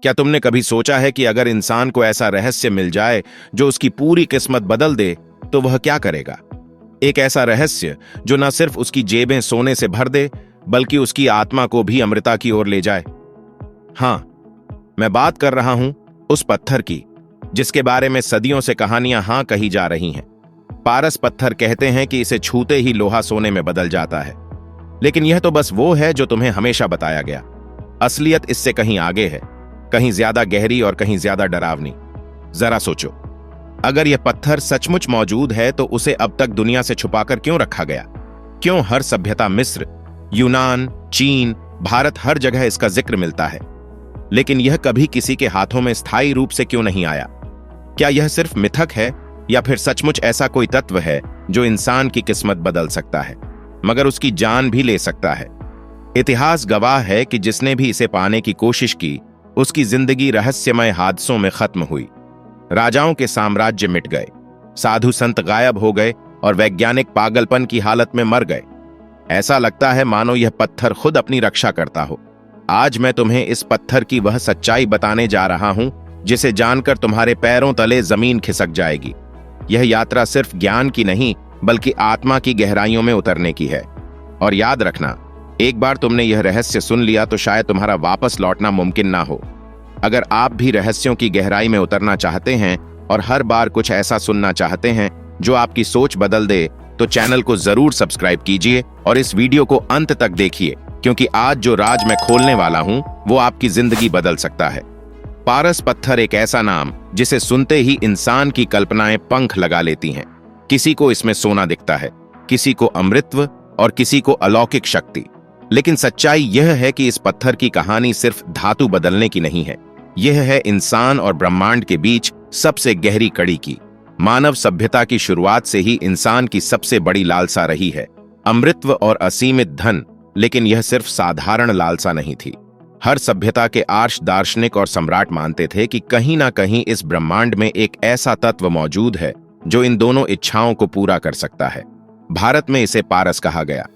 क्या तुमने कभी सोचा है कि अगर इंसान को ऐसा रहस्य मिल जाए जो उसकी पूरी किस्मत बदल दे तो वह क्या करेगा? एक ऐसा रहस्य जो न सिर्फ उसकी जेबें सोने से भर दे बल्कि उसकी आत्मा को भी अमृता की ओर ले जाए। हां, मैं बात कर रहा हूं उस पत्थर की जिसके बारे में सदियों से कहानियां कही जा रही हैं। पारस पत्थर कहते हैं कि इसे छूते ही लोहा सोने में बदल जाता है, लेकिन यह तो बस वो है जो तुम्हें हमेशा बताया गया। असलियत इससे कहीं आगे है, कहीं ज्यादा गहरी और कहीं ज्यादा डरावनी। जरा सोचो, अगर यह पत्थर सचमुच मौजूद है तो उसे अब तक दुनिया से छुपाकर क्यों रखा गया? क्यों हर सभ्यता, मिस्र, यूनान, चीन, भारत, हर जगह इसका जिक्र मिलता है, लेकिन यह कभी किसी के हाथों में स्थायी रूप से क्यों नहीं आया? क्या यह सिर्फ मिथक है या फिर सचमुच ऐसा कोई तत्व है जो इंसान की किस्मत बदल सकता है मगर उसकी जान भी ले सकता है? इतिहास गवाह है कि जिसने भी इसे पाने की कोशिश की उसकी जिंदगी रहस्यमय हादसों में खत्म हुई। राजाओं के साम्राज्य मिट गए, साधु संत गायब हो गए और वैज्ञानिक पागलपन की हालत में मर गए। ऐसा लगता है मानो यह पत्थर खुद अपनी रक्षा करता हो। आज मैं तुम्हें इस पत्थर की वह सच्चाई बताने जा रहा हूं जिसे जानकर तुम्हारे पैरों तले जमीन खिसक जाएगी। यह यात्रा सिर्फ ज्ञान की नहीं बल्कि आत्मा की गहराइयों में उतरने की है। और याद रखना, एक बार तुमने यह रहस्य सुन लिया तो शायद तुम्हारा वापस लौटना मुमकिन ना हो। अगर आप भी रहस्यों की गहराई में उतरना चाहते हैं और हर बार कुछ ऐसा सुनना चाहते हैं जो आपकी सोच बदल दे तो चैनल को जरूर सब्सक्राइब कीजिए और इस वीडियो को अंत तक देखिए, क्योंकि आज जो राज मैं खोलने वाला हूं वो आपकी जिंदगी बदल सकता है। पारस पत्थर एक ऐसा नाम जिसे सुनते ही इंसान की कल्पनाएं पंख लगा लेती हैं। किसी को इसमें सोना दिखता है, किसी को अमृतत्व और किसी को अलौकिक शक्ति। लेकिन सच्चाई यह है कि इस पत्थर की कहानी सिर्फ धातु बदलने की नहीं है, यह है इंसान और ब्रह्मांड के बीच सबसे गहरी कड़ी की। मानव सभ्यता की शुरुआत से ही इंसान की सबसे बड़ी लालसा रही है अमृतत्व और असीमित धन, लेकिन यह सिर्फ साधारण लालसा नहीं थी। हर सभ्यता के आर्ष दार्शनिक और सम्राट मानते थे कि कहीं ना कहीं इस ब्रह्मांड में एक ऐसा तत्व मौजूद है जो इन दोनों इच्छाओं को पूरा कर सकता है। भारत में इसे पारस कहा गया,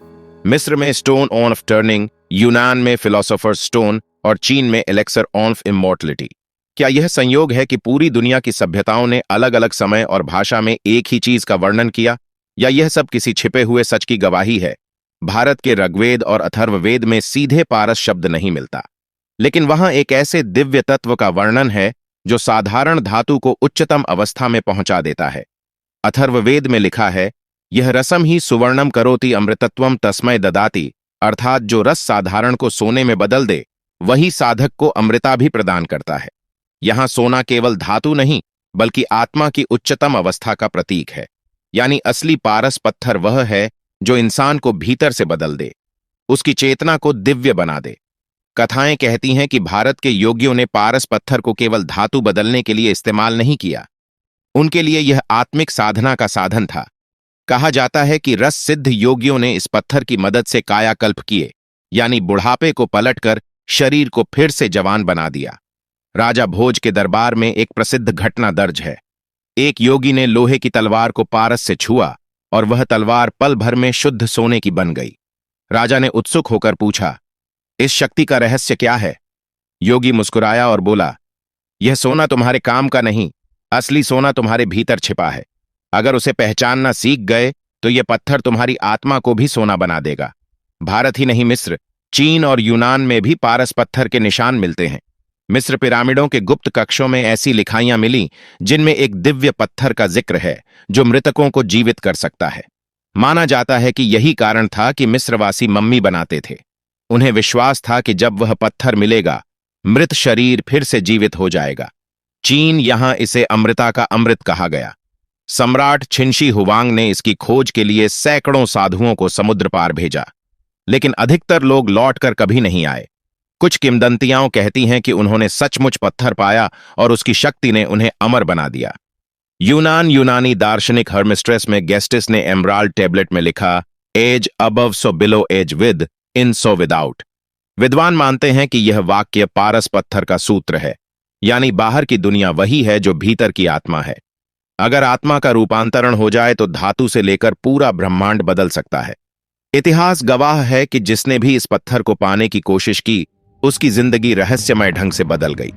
मिस्र में स्टोन ऑफ टर्निंग, यूनान में फिलोसोफर्स स्टोन और चीन में एलेक्सर ऑफ इमॉर्टलिटी। क्या यह संयोग है कि पूरी दुनिया की सभ्यताओं ने अलग अलग समय और भाषा में एक ही चीज का वर्णन किया, या यह सब किसी छिपे हुए सच की गवाही है? भारत के ऋग्वेद और अथर्ववेद में सीधे पारस शब्द नहीं मिलता, लेकिन वहां एक ऐसे दिव्य तत्व का वर्णन है जो साधारण धातु को उच्चतम अवस्था में पहुंचा देता है। अथर्ववेद में लिखा है, यह रसम ही सुवर्णम करोति अमृतत्वम तस्मै ददाति, अर्थात जो रस साधारण को सोने में बदल दे वही साधक को अमृता भी प्रदान करता है। यहां सोना केवल धातु नहीं बल्कि आत्मा की उच्चतम अवस्था का प्रतीक है। यानी असली पारस पत्थर वह है जो इंसान को भीतर से बदल दे, उसकी चेतना को दिव्य बना दे। कथाएं कहती हैं कि भारत के योगियों ने पारस पत्थर को केवल धातु बदलने के लिए इस्तेमाल नहीं किया, उनके लिए यह आत्मिक साधना का साधन था। कहा जाता है कि रस सिद्ध योगियों ने इस पत्थर की मदद से कायाकल्प किए, यानी बुढ़ापे को पलटकर शरीर को फिर से जवान बना दिया। राजा भोज के दरबार में एक प्रसिद्ध घटना दर्ज है। एक योगी ने लोहे की तलवार को पारस से छुआ और वह तलवार पल भर में शुद्ध सोने की बन गई। राजा ने उत्सुक होकर पूछा, इस शक्ति का रहस्य क्या है? योगी मुस्कुराया और बोला, यह सोना तुम्हारे काम का नहीं, असली सोना तुम्हारे भीतर छिपा है। अगर उसे पहचानना सीख गए तो यह पत्थर तुम्हारी आत्मा को भी सोना बना देगा। भारत ही नहीं, मिस्र, चीन और यूनान में भी पारस पत्थर के निशान मिलते हैं। मिस्र पिरामिडों के गुप्त कक्षों में ऐसी लिखाइयां मिली जिनमें एक दिव्य पत्थर का जिक्र है जो मृतकों को जीवित कर सकता है। माना जाता है कि यही कारण था कि मिस्रवासी मम्मी बनाते थे। उन्हें विश्वास था कि जब वह पत्थर मिलेगा मृत शरीर फिर से जीवित हो जाएगा। चीन, यहां इसे अमृता का अमृत कहा गया। सम्राट छिनशी हुवांग ने इसकी खोज के लिए सैकड़ों साधुओं को समुद्र पार भेजा, लेकिन अधिकतर लोग लौटकर कभी नहीं आए। कुछ किंवदंतियां कहती हैं कि उन्होंने सचमुच पत्थर पाया और उसकी शक्ति ने उन्हें अमर बना दिया। यूनानी दार्शनिक हर्मिस्ट्रेस में गेस्टिस ने एमराल्ड टेबलेट में लिखा, as above so below as within so without. विद्वान मानते हैं कि यह वाक्य पारस पत्थर का सूत्र है, यानी बाहर की दुनिया वही है जो भीतर की आत्मा है। अगर आत्मा का रूपांतरण हो जाए तो धातु से लेकर पूरा ब्रह्मांड बदल सकता है। इतिहास गवाह है कि जिसने भी इस पत्थर को पाने की कोशिश की उसकी जिंदगी रहस्यमय ढंग से बदल गई।